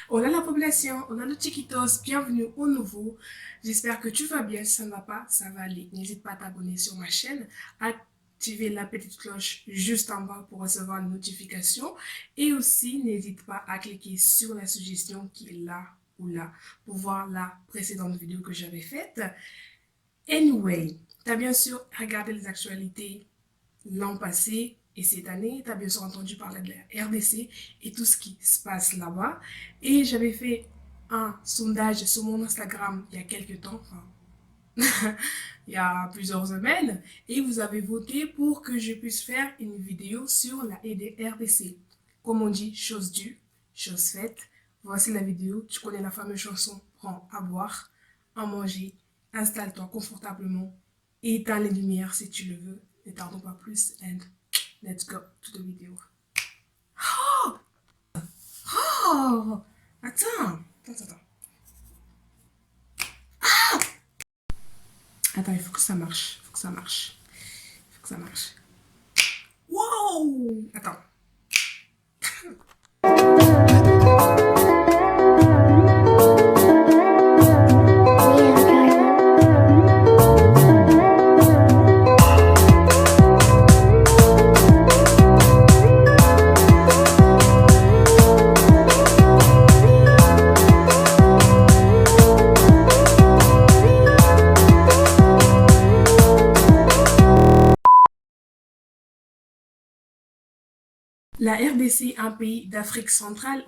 Hola la population, hola los chiquitos, bienvenue au nouveau. J'espère que tu vas bien, si ça ne va pas, ça va aller. N'hésite pas à t'abonner sur ma chaîne, activer la petite cloche juste en bas pour recevoir les notifications et aussi n'hésite pas à cliquer sur la suggestion qui est là ou là pour voir la précédente vidéo que j'avais faite. Anyway, tu as bien sûr regardé les actualités l'an passé et cette année, tu as bien sûr entendu parler de la RDC et tout ce qui se passe là-bas. Et j'avais fait un sondage sur mon Instagram il y a quelques temps, enfin, il y a plusieurs semaines, et vous avez voté pour que je puisse faire une vidéo sur la RDC. Comme on dit, chose due, chose faite. Voici la vidéo. Tu connais la fameuse chanson Prends à boire, à manger, installe-toi confortablement, éteins les lumières si tu le veux. Ne tardons pas plus and let's go to the video. Oh, attends. Attends, il faut que ça marche. Il faut que ça marche. Il faut que ça marche. Wow! Attends. La RDC, un pays d'Afrique centrale,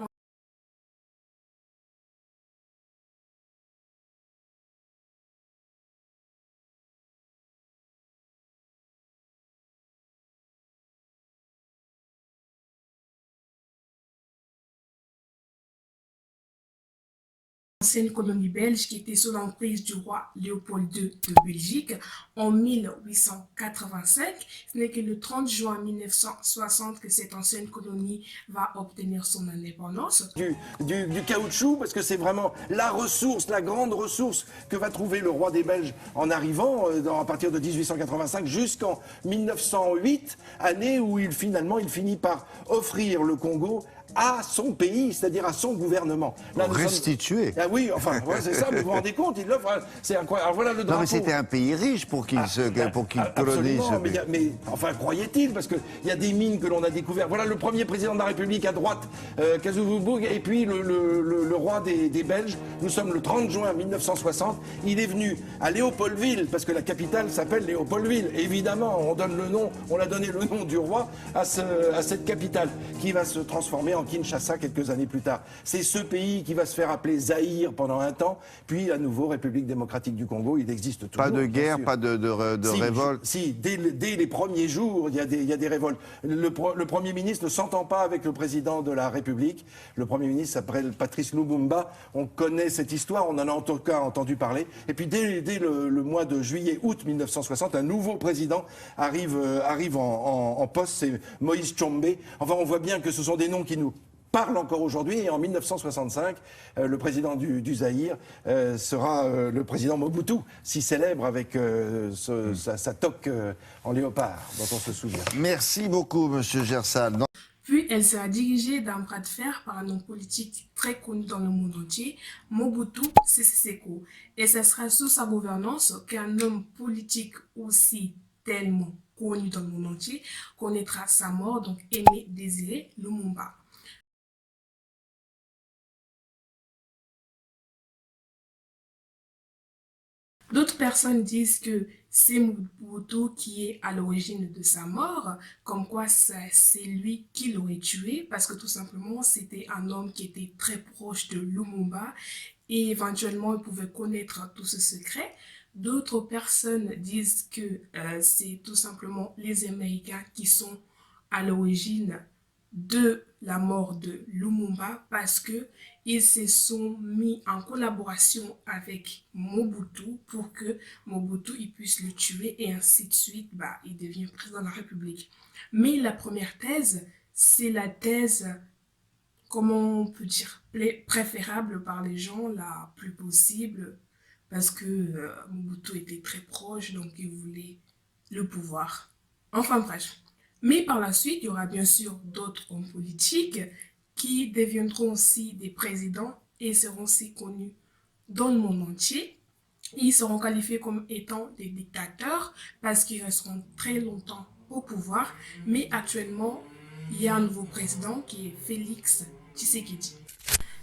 ancienne colonie belge qui était sous l'emprise du roi Léopold II de Belgique en 1885. Ce n'est que le 30 juin 1960 que cette ancienne colonie va obtenir son indépendance. Du caoutchouc, parce que c'est vraiment la ressource, la grande ressource que va trouver le roi des Belges en arrivant à partir de 1885 jusqu'en 1908, année où il finit par offrir le Congo à son pays, c'est-à-dire à son gouvernement. Là, restituer. Ah oui, enfin, ouais, c'est ça, vous vous rendez compte, il l'offre, c'est incroyable. Alors voilà le drapeau. Non, mais c'était un pays riche pour qu'il colonise. Mais enfin, croyait-il, parce qu'il y a des mines que l'on a découvertes. Voilà le premier président de la République à droite, Kasavubu, et puis le roi des Belges. Nous sommes le 30 juin 1960. Il est venu à Léopoldville, parce que la capitale s'appelle Léopoldville. Évidemment, on a donné le nom du roi à cette capitale, qui va se transformer en Kinshasa quelques années plus tard. C'est ce pays qui va se faire appeler Zaïre pendant un temps, puis à nouveau République démocratique du Congo. Il existe toujours. Pas de guerre, pas de révolte. Si, dès les premiers jours, il y a des révoltes. Le Premier ministre ne s'entend pas avec le président de la République. Le Premier ministre s'appelle Patrice Lumumba. On connaît cette histoire, on en a en tout cas entendu parler. Et puis dès le mois de juillet-août 1960, un nouveau président arrive en poste, c'est Moïse Tshombe. Enfin, on voit bien que ce sont des noms qui nous parle encore aujourd'hui, et en 1965, le président du Zaïre sera le président Mobutu, si célèbre avec sa toque en léopard, dont on se souvient. Merci beaucoup, Monsieur Gersal. Puis elle sera dirigée d'un bras de fer par un homme politique très connu dans le monde entier, Mobutu Sese Seko. Et ce sera sous sa gouvernance qu'un homme politique aussi tellement connu dans le monde entier connaîtra sa mort, donc Aimé Désiré Lumumba. D'autres personnes disent que c'est Mobutu qui est à l'origine de sa mort, comme quoi c'est lui qui l'aurait tué, parce que tout simplement c'était un homme qui était très proche de Lumumba et éventuellement il pouvait connaître tout ce secret. D'autres personnes disent que c'est tout simplement les Américains qui sont à l'origine de la mort de Lumumba parce que ils se sont mis en collaboration avec Mobutu pour que Mobutu il puisse le tuer et ainsi de suite, il devient président de la République. Mais la première thèse, c'est la thèse, comment on peut dire, préférable par les gens, la plus possible, parce que Mobutu était très proche, donc il voulait le pouvoir. Enfin bref. Mais par la suite, il y aura bien sûr d'autres hommes politiques qui deviendront aussi des présidents et seront aussi connus dans le monde entier. Ils seront qualifiés comme étant des dictateurs parce qu'ils resteront très longtemps au pouvoir. Mais actuellement, il y a un nouveau président qui est Félix Tshisekedi.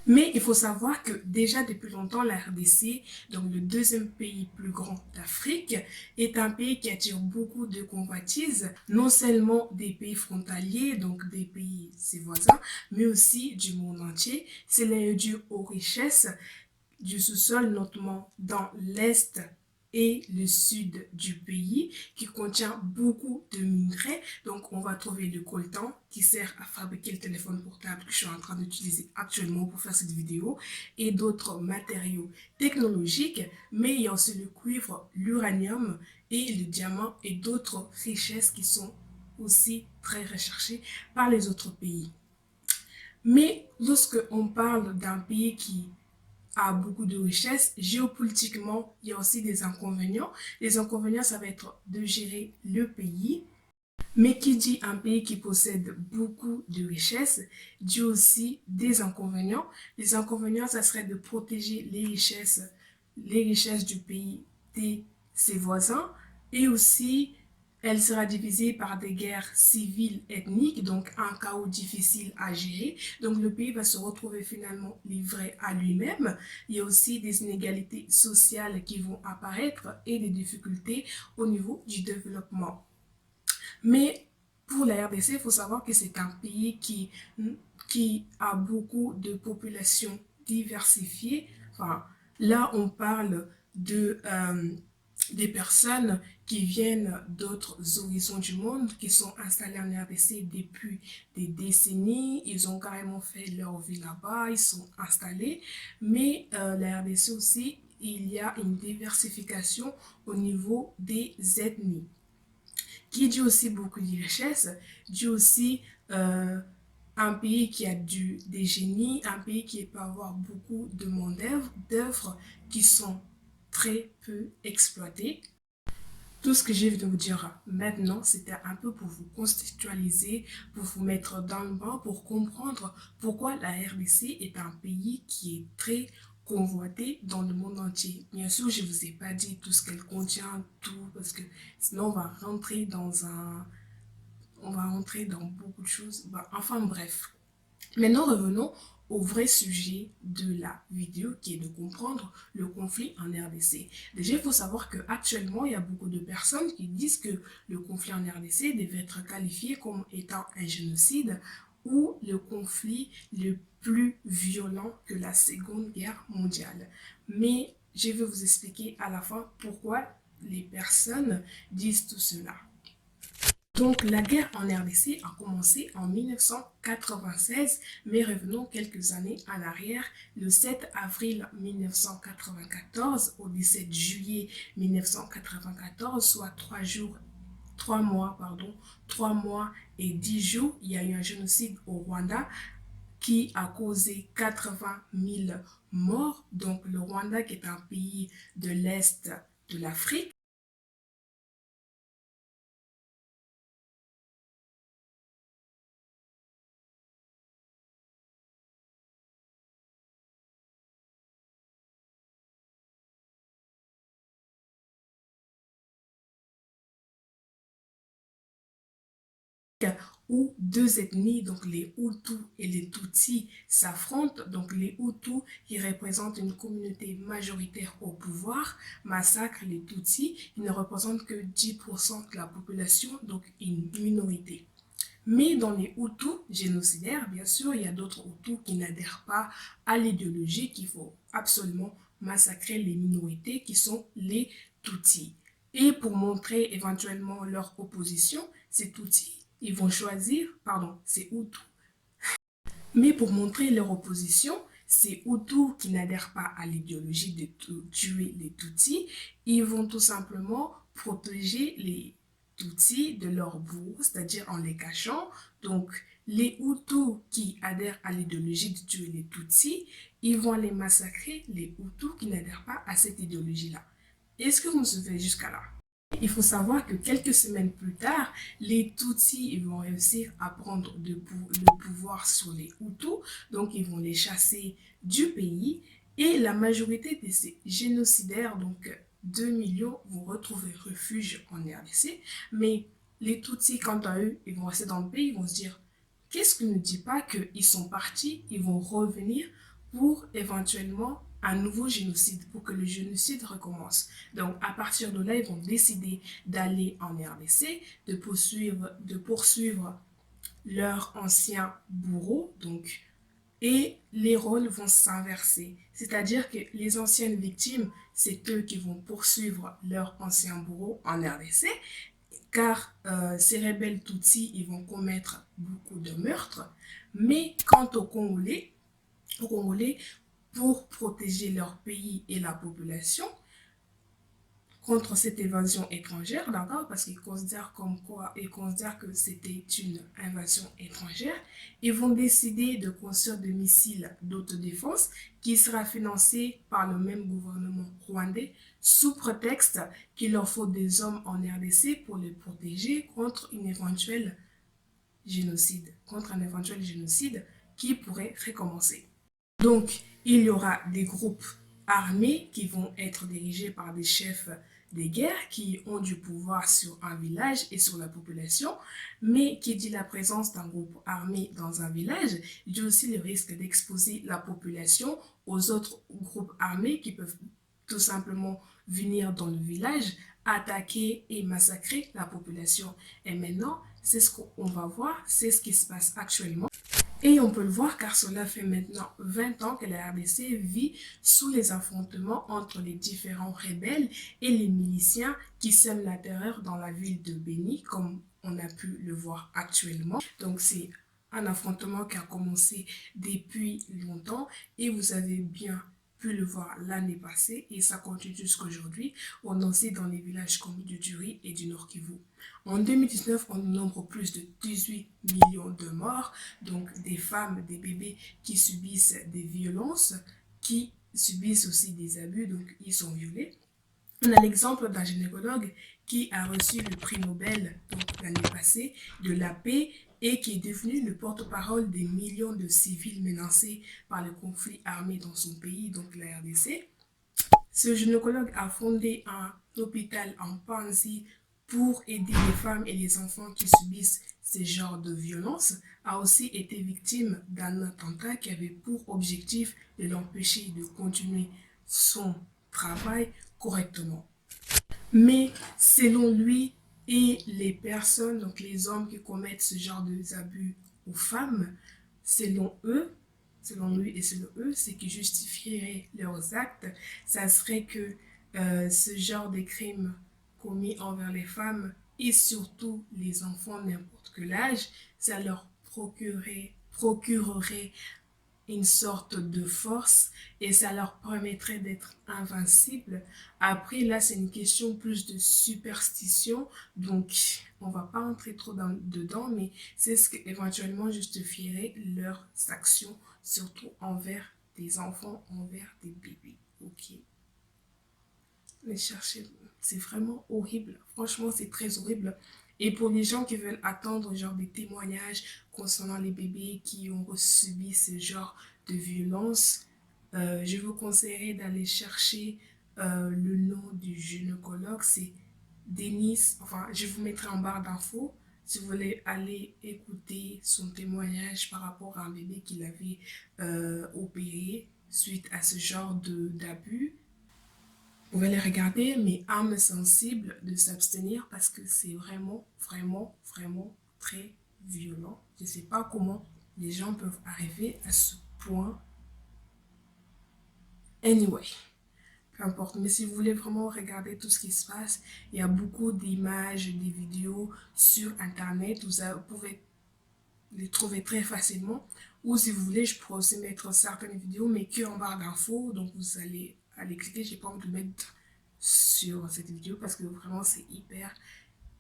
Mais il faut savoir que déjà depuis longtemps, la RDC, donc le deuxième pays plus grand d'Afrique, est un pays qui attire beaucoup de convoitises, non seulement des pays frontaliers, donc des pays ses voisins, mais aussi du monde entier. C'est dû aux richesses du sous-sol, notamment dans l'est et le sud du pays, qui contient beaucoup de minerais. Donc, on va trouver le coltan qui sert à fabriquer le téléphone portable que je suis en train d'utiliser actuellement pour faire cette vidéo, et d'autres matériaux technologiques, mais il y a aussi le cuivre, l'uranium et le diamant et d'autres richesses qui sont aussi très recherchées par les autres pays. Mais lorsque on parle d'un pays qui a beaucoup de richesses, géopolitiquement, il y a aussi des inconvénients. Les inconvénients, ça va être de gérer le pays. Mais qui dit un pays qui possède beaucoup de richesses, dit aussi des inconvénients. Les inconvénients, ça serait de protéger les richesses du pays de ses voisins, et aussi elle sera divisée par des guerres civiles ethniques, donc un chaos difficile à gérer. Donc le pays va se retrouver finalement livré à lui-même. Il y a aussi des inégalités sociales qui vont apparaître et des difficultés au niveau du développement. Mais pour la RDC, il faut savoir que c'est un pays qui a beaucoup de populations diversifiées. Enfin, là, on parle des personnes qui viennent d'autres horizons du monde, qui sont installées en RDC depuis des décennies. Ils ont carrément fait leur vie là-bas, ils sont installés. Mais la RDC aussi, il y a une diversification au niveau des ethnies, qui dit aussi beaucoup de richesses, dit aussi un pays qui a des génies, un pays qui peut avoir beaucoup de d'œuvres qui sont très peu exploitées. Tout ce que j'ai de vous dire maintenant, c'était un peu pour vous contextualiser, pour vous mettre dans le bain, pour comprendre pourquoi la RDC est un pays qui est très convoité dans le monde entier. Bien sûr, je ne vous ai pas dit tout ce qu'elle contient, tout, parce que sinon on va rentrer dans beaucoup de choses. Enfin bref. Maintenant, revenons au vrai sujet de la vidéo, qui est de comprendre le conflit en RDC. Déjà, il faut savoir qu'actuellement, il y a beaucoup de personnes qui disent que le conflit en RDC devait être qualifié comme étant un génocide ou le conflit le plus violent que la Seconde Guerre mondiale. Mais je vais vous expliquer à la fin pourquoi les personnes disent tout cela. Donc, la guerre en RDC a commencé en 1996, mais revenons quelques années en arrière. Le 7 avril 1994 au 17 juillet 1994, soit 3 mois et 10 jours, il y a eu un génocide au Rwanda qui a causé 80 000 morts. Donc, le Rwanda, qui est un pays de l'Est de l'Afrique, où deux ethnies, donc les Hutus et les Tutsis, s'affrontent. Donc les Hutus, qui représentent une communauté majoritaire au pouvoir, massacrent les Tutsis, qui ne représentent que 10% de la population, donc une minorité. Mais dans les Hutus génocidaires, bien sûr, il y a d'autres Hutus qui n'adhèrent pas à l'idéologie qu'il faut absolument massacrer les minorités, qui sont les Tutsis. Et pour montrer éventuellement leur opposition, ces Tutsis, ils vont choisir, c'est Hutus. Mais pour montrer leur opposition, ces Hutus qui n'adhèrent pas à l'idéologie de tuer les Tutsis, ils vont tout simplement protéger les Tutsis de leur bourreaux, c'est-à-dire en les cachant. Donc, les Hutus qui adhèrent à l'idéologie de tuer les Tutsis, ils vont les massacrer, les Hutus qui n'adhèrent pas à cette idéologie-là. Est-ce que vous me suivez jusqu'à là? Il faut savoir que quelques semaines plus tard, les Tutsis ils vont réussir à prendre le pouvoir sur les Hutus, donc ils vont les chasser du pays et la majorité de ces génocidaires, donc 2 millions, vont retrouver refuge en RDC, mais les Tutsis, quant à eux, ils vont rester dans le pays, ils vont se dire, qu'est-ce qui ne dit pas qu'ils sont partis, ils vont revenir pour éventuellement un nouveau génocide, pour que le génocide recommence. Donc, à partir de là, ils vont décider d'aller en RDC, de poursuivre leur ancien bourreau, donc, et les rôles vont s'inverser. C'est-à-dire que les anciennes victimes, c'est eux qui vont poursuivre leur ancien bourreau en RDC, car ces rebelles Tutsis, ils vont commettre beaucoup de meurtres. Mais quant aux Congolais, pour protéger leur pays et la population contre cette invasion étrangère, d'accord, parce qu'ils considèrent comme quoi, ils considèrent que c'était une invasion étrangère, ils vont décider de construire des missiles d'autodéfense qui sera financé par le même gouvernement rwandais sous prétexte qu'il leur faut des hommes en RDC pour les protéger contre un éventuel génocide qui pourrait recommencer. Donc, il y aura des groupes armés qui vont être dirigés par des chefs des guerres qui ont du pouvoir sur un village et sur la population, mais qui dit la présence d'un groupe armé dans un village, il y a aussi le risque d'exposer la population aux autres groupes armés qui peuvent tout simplement venir dans le village, attaquer et massacrer la population. Et maintenant, c'est ce qu'on va voir, c'est ce qui se passe actuellement. Et on peut le voir car cela fait maintenant 20 ans que la RDC vit sous les affrontements entre les différents rebelles et les miliciens qui sèment la terreur dans la ville de Béni, comme on a pu le voir actuellement. Donc c'est un affrontement qui a commencé depuis longtemps et vous avez bien pu le voir l'année passée et ça continue jusqu'à aujourd'hui. On en sait dans les villages comme du Turi et du Nord Kivu. En 2019, on nombre plus de 18 millions de morts, donc des femmes, des bébés qui subissent des violences, qui subissent aussi des abus, donc ils sont violés. On a l'exemple d'un gynécologue qui a reçu le prix Nobel l'année passée de la paix et qui est devenu le porte-parole des millions de civils menacés par le conflit armé dans son pays, donc la RDC. Ce gynécologue a fondé un hôpital en Panzi pour aider les femmes et les enfants qui subissent ces genres de violences, a aussi été victime d'un attentat qui avait pour objectif de l'empêcher de continuer son travail correctement. Mais selon lui et les personnes, donc les hommes qui commettent ce genre d'abus aux femmes, selon lui et selon eux, ce qui justifierait leurs actes, ça serait que ce genre de crimes commis envers les femmes et surtout les enfants n'importe quel âge, ça leur procurerait une sorte de force et ça leur permettrait d'être invincibles. Après, là, c'est une question plus de superstition, donc on va pas entrer trop dedans, mais c'est ce qui éventuellement justifierait leurs actions, surtout envers des enfants, envers des bébés. Ok. Mais cherchez, c'est vraiment horrible. Franchement, c'est très horrible. Et pour les gens qui veulent attendre genre des témoignages concernant les bébés qui ont subi ce genre de violence, je vous conseillerais d'aller chercher le nom du gynécologue. C'est Denis, enfin je vous mettrai en barre d'infos si vous voulez aller écouter son témoignage par rapport à un bébé qu'il avait opéré suite à ce genre d'abus. Vous pouvez les regarder, mais âme sensible de s'abstenir parce que c'est vraiment, vraiment, vraiment très violent. Je ne sais pas comment les gens peuvent arriver à ce point. Anyway, peu importe. Mais si vous voulez vraiment regarder tout ce qui se passe, il y a beaucoup d'images, des vidéos sur Internet. Vous pouvez les trouver très facilement. Ou si vous voulez, je pourrais aussi mettre certaines vidéos, mais que en barre d'infos. Donc vous allez cliquer, j'ai pas envie de le mettre sur cette vidéo parce que vraiment c'est hyper,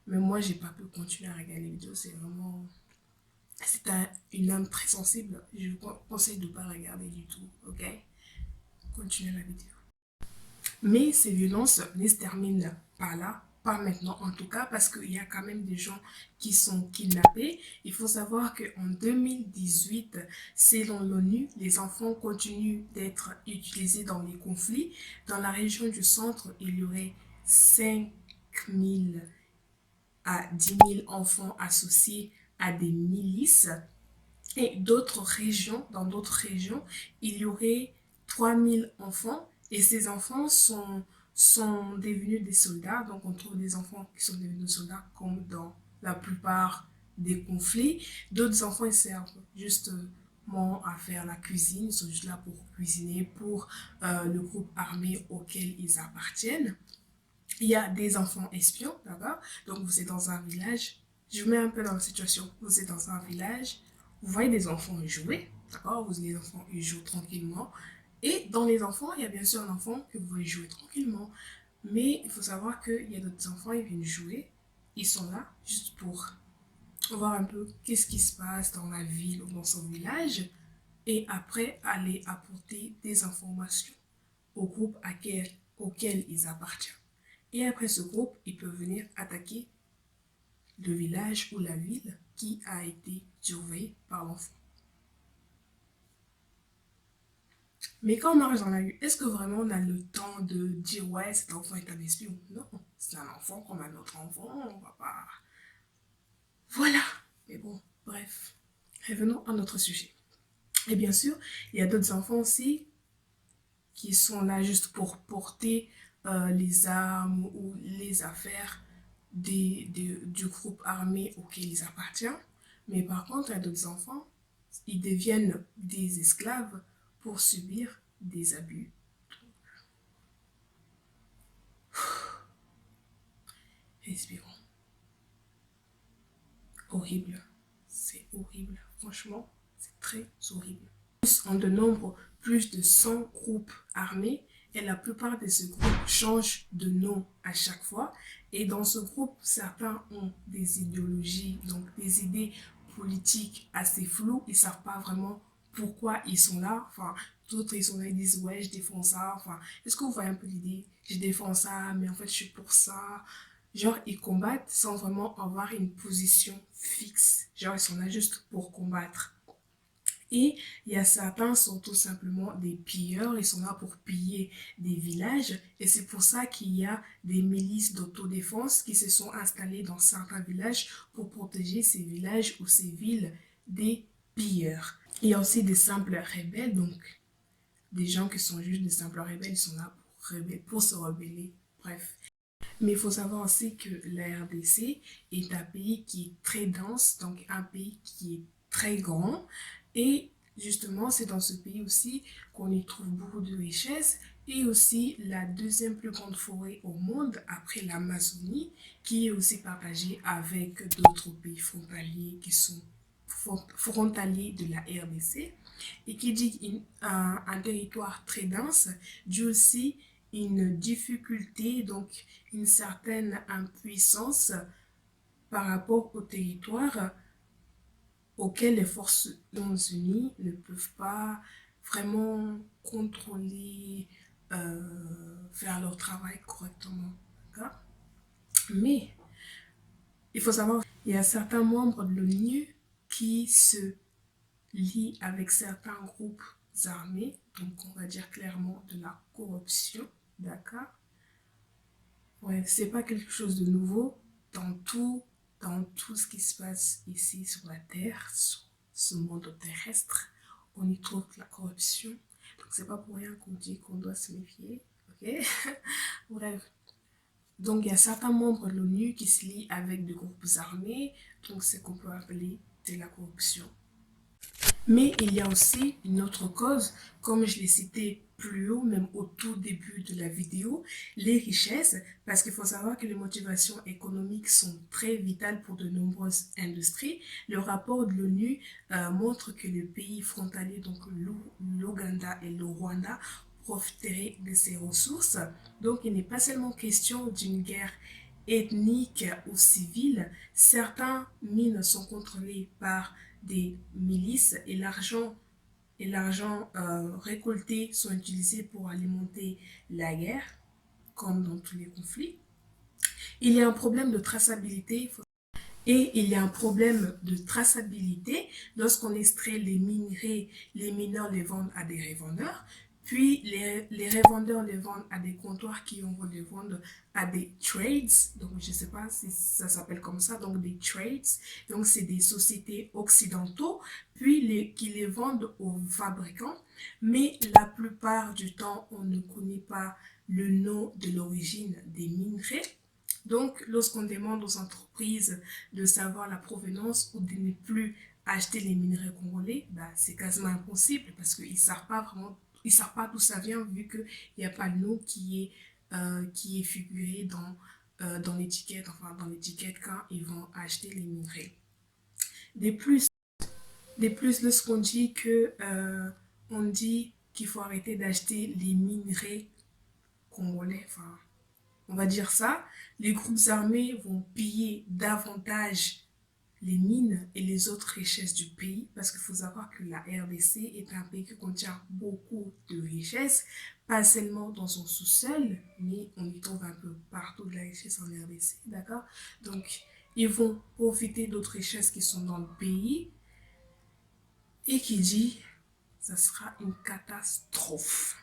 mais moi j'ai pas pu continuer à regarder les vidéos, c'est vraiment, c'est une âme très sensible, je vous conseille de pas regarder du tout, ok, continuez la vidéo. Mais ces violences ne se terminent pas là, pas maintenant en tout cas, parce qu'il y a quand même des gens qui sont kidnappés. Il faut savoir qu'en 2018, selon l'ONU, les enfants continuent d'être utilisés dans les conflits. Dans la région du centre, il y aurait 5 000 à 10 000 enfants associés à des milices. Et dans d'autres régions, il y aurait 3 000 enfants. Et ces enfants sont devenus des soldats. Donc on trouve des enfants qui sont devenus des soldats comme dans la plupart des conflits. D'autres enfants, ils servent justement à faire la cuisine. Ils sont juste là pour cuisiner pour le groupe armé auquel ils appartiennent. Il y a des enfants espions, d'accord? Donc vous êtes dans un village. Je vous mets un peu dans la situation. Vous êtes dans un village. Vous voyez des enfants jouer, d'accord? Les enfants, ils jouent tranquillement. Et dans les enfants, il y a bien sûr un enfant que vous voyez jouer tranquillement. Mais il faut savoir qu'il y a d'autres enfants, ils viennent jouer. Ils sont là juste pour voir un peu qu'est-ce qui se passe dans la ville ou dans son village. Et après, aller apporter des informations au groupe auquel ils appartiennent. Et après ce groupe, ils peuvent venir attaquer le village ou la ville qui a été surveillée par l'enfant. Mais quand on marche dans la rue, est-ce que vraiment on a le temps de dire ouais, cet enfant est un espion? Non, c'est un enfant comme un autre enfant, on va pas. Voilà. Mais bon, bref. Revenons à notre sujet. Et bien sûr, il y a d'autres enfants aussi qui sont là juste pour porter les armes ou les affaires du groupe armé auquel ils appartiennent. Mais par contre, il y a d'autres enfants, ils deviennent des esclaves pour subir des abus. Respirons. Horrible. C'est horrible. Franchement, c'est très horrible. On dénombre plus de 100 groupes armés et la plupart de ces groupes changent de nom à chaque fois. Et dans ce groupe, certains ont des idéologies, donc des idées politiques assez floues. Ils ne savent pas vraiment pourquoi ils sont là. Enfin, d'autres, ils sont là, ils disent, ouais, je défends ça. Enfin, est-ce que vous voyez un peu l'idée? Je défends ça, mais en fait, je suis pour ça. Genre, ils combattent sans vraiment avoir une position fixe. Genre, ils sont là juste pour combattre. Et il y a certains sont tout simplement des pilleurs, ils sont là pour piller des villages et c'est pour ça qu'il y a des milices d'autodéfense qui se sont installées dans certains villages pour protéger ces villages ou ces villes des pilleurs. Il y a aussi des simples rebelles, donc des gens qui sont juste des simples rebelles, ils sont là pour se rebeller, bref. Mais il faut savoir aussi que la RDC est un pays qui est très dense, donc un pays qui est très grand. Et justement, c'est dans ce pays aussi qu'on y trouve beaucoup de richesses et aussi la deuxième plus grande forêt au monde après l'Amazonie, qui est aussi partagée avec d'autres pays frontaliers qui sont frontaliers de la RDC. Et qui dit un territoire très dense, dit aussi une difficulté, donc une certaine impuissance par rapport au territoire auquel les forces unies ne peuvent pas vraiment contrôler, faire leur travail correctement. Mais il faut savoir qu'il y a certains membres de l'ONU qui se lient avec certains groupes armés, donc on va dire clairement de la corruption, d'accord? Ouais, c'est pas quelque chose de nouveau dans tout ce qui se passe ici sur la Terre, sur ce monde terrestre, on y trouve la corruption. Donc c'est pas pour rien qu'on dit qu'on doit se méfier, ok? Bref. Donc il y a certains membres de l'ONU qui se lient avec des groupes armés, donc c'est qu'on peut appeler de la corruption. Mais il y a aussi une autre cause, comme je l'ai cité plus haut, même au tout début de la vidéo, les richesses, parce qu'il faut savoir que les motivations économiques sont très vitales pour de nombreuses industries. Le rapport de l'ONU montre que les pays frontaliers, donc l'Ouganda et le Rwanda, profiteraient de ces ressources. Donc il n'est pas seulement question d'une guerre ethnique ou civile, certains mines sont contrôlées par des milices et l'argent récolté sont utilisés pour alimenter la guerre, comme dans tous les conflits. Il y a un problème de traçabilité. Et il y a un problème de traçabilité lorsqu'on extrait les minerais, les mineurs les vendent à des revendeurs, puis les revendeurs les vendent à des comptoirs qui vont les vendre à des trades, donc je ne sais pas si ça s'appelle comme ça, donc des trades, donc c'est des sociétés occidentaux, puis qui les vendent aux fabricants, mais la plupart du temps on ne connaît pas le nom de l'origine des minerais. Donc, lorsqu'on demande aux entreprises de savoir la provenance ou de ne plus acheter les minerais congolais, bah, c'est quasiment impossible parce qu'ils ne savent pas vraiment, ils savent pas d'où ça vient vu qu'il n'y a pas le nom qui est figuré dans l'étiquette, enfin dans l'étiquette quand ils vont acheter les minerais. De plus, lorsqu'on dit on dit qu'il faut arrêter d'acheter les minerais congolais, enfin on va dire ça, les groupes armés vont piller davantage les mines et les autres richesses du pays parce qu'il faut savoir que la RDC est un pays qui contient beaucoup de richesses, pas seulement dans son sous-sol, mais on y trouve un peu partout de la richesse en RDC, d'accord? Donc, ils vont profiter d'autres richesses qui sont dans le pays et qui dit, ça sera une catastrophe.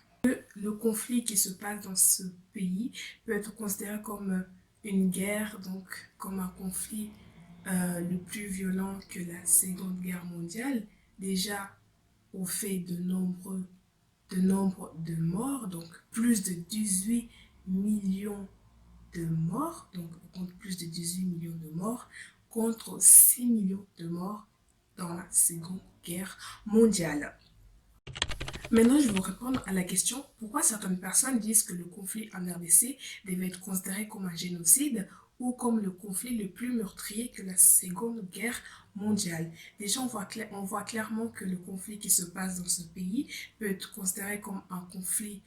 Le conflit qui se passe dans ce pays peut être considéré comme une guerre, donc comme un conflit le plus violent que la Seconde Guerre mondiale, déjà au fait de nombre de morts, donc plus de 18 millions de morts, donc on compte plus de 18 millions de morts contre 6 millions de morts dans la Seconde Guerre mondiale. Maintenant, je vais vous répondre à la question pourquoi certaines personnes disent que le conflit en RDC devait être considéré comme un génocide ou comme le conflit le plus meurtrier que la Seconde Guerre mondiale. Déjà, on voit clairement que le conflit qui se passe dans ce pays peut être considéré comme un conflit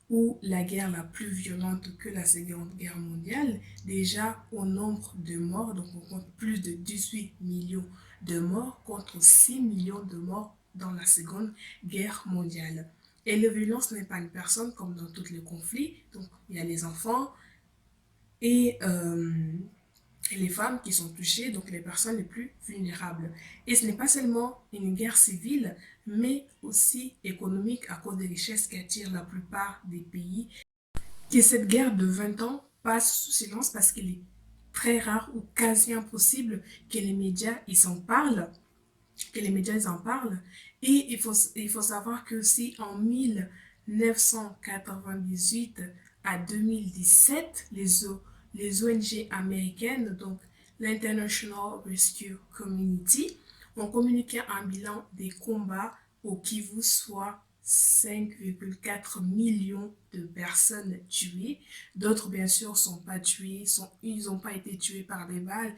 ou la guerre la plus violente que la Seconde Guerre mondiale. Déjà, au nombre de morts, donc on compte plus de 18 millions de morts contre 6 millions de morts dans la Seconde Guerre mondiale. Et la violence n'est pas une personne comme dans tous les conflits. Donc, il y a les enfants et les femmes qui sont touchées, donc les personnes les plus vulnérables. Et ce n'est pas seulement une guerre civile, mais aussi économique à cause des richesses qui attirent la plupart des pays. Que cette guerre de 20 ans passe sous silence parce qu'il est très rare ou quasi impossible que les médias ils en parlent. Et il faut savoir que si en 1998 à 2017, les ONG américaines, donc l'International Rescue Community, ont communiqué un bilan des combats au Kivu, soit 5,4 millions de personnes tuées. D'autres, bien sûr, sont pas tués, ils n'ont pas été tués par des balles,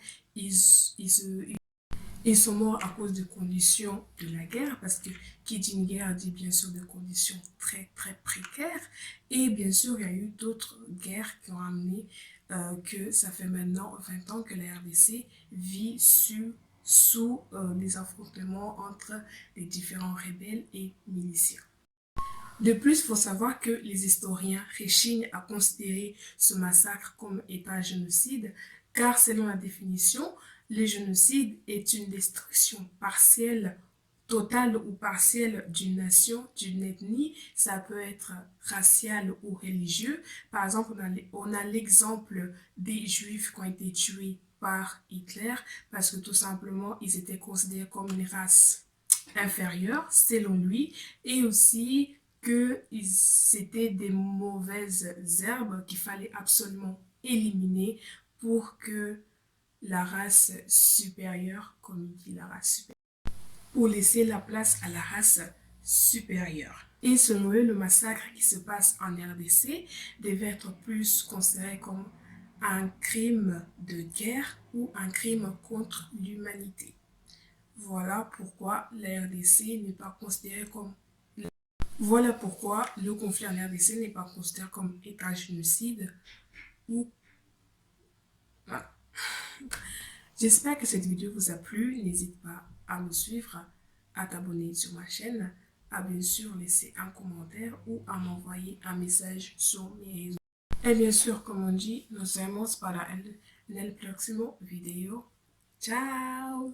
ils sont morts à cause des conditions de la guerre, parce que qui dit une guerre dit bien sûr des conditions très très précaires. Et bien sûr, il y a eu d'autres guerres qui ont amené que ça fait maintenant 20 ans que la RDC vit sous les affrontements entre les différents rebelles et miliciens. De plus, il faut savoir que les historiens rechignent à considérer ce massacre comme étant un génocide, car selon la définition, le génocide est une destruction partielle, totale ou partielle d'une nation, d'une ethnie. Ça peut être racial ou religieux. Par exemple, on a l'exemple des Juifs qui ont été tués par Hitler parce que tout simplement, ils étaient considérés comme une race inférieure, selon lui, et aussi que c'était des mauvaises herbes qu'il fallait absolument éliminer pour que la race supérieure, comme il dit la race supérieure, pour laisser la place à la race supérieure. Et selon eux, le massacre qui se passe en RDC devait être plus considéré comme un crime de guerre ou un crime contre l'humanité. Voilà pourquoi la RDC n'est pas considérée comme Voilà pourquoi le conflit en RDC n'est pas considéré comme état génocide ou... Voilà. J'espère que cette vidéo vous a plu. N'hésite pas à me suivre, à t'abonner sur ma chaîne, à bien sûr laisser un commentaire ou à m'envoyer un message sur mes réseaux. Et bien sûr, comme on dit, nos vemos para el próximo video. Ciao.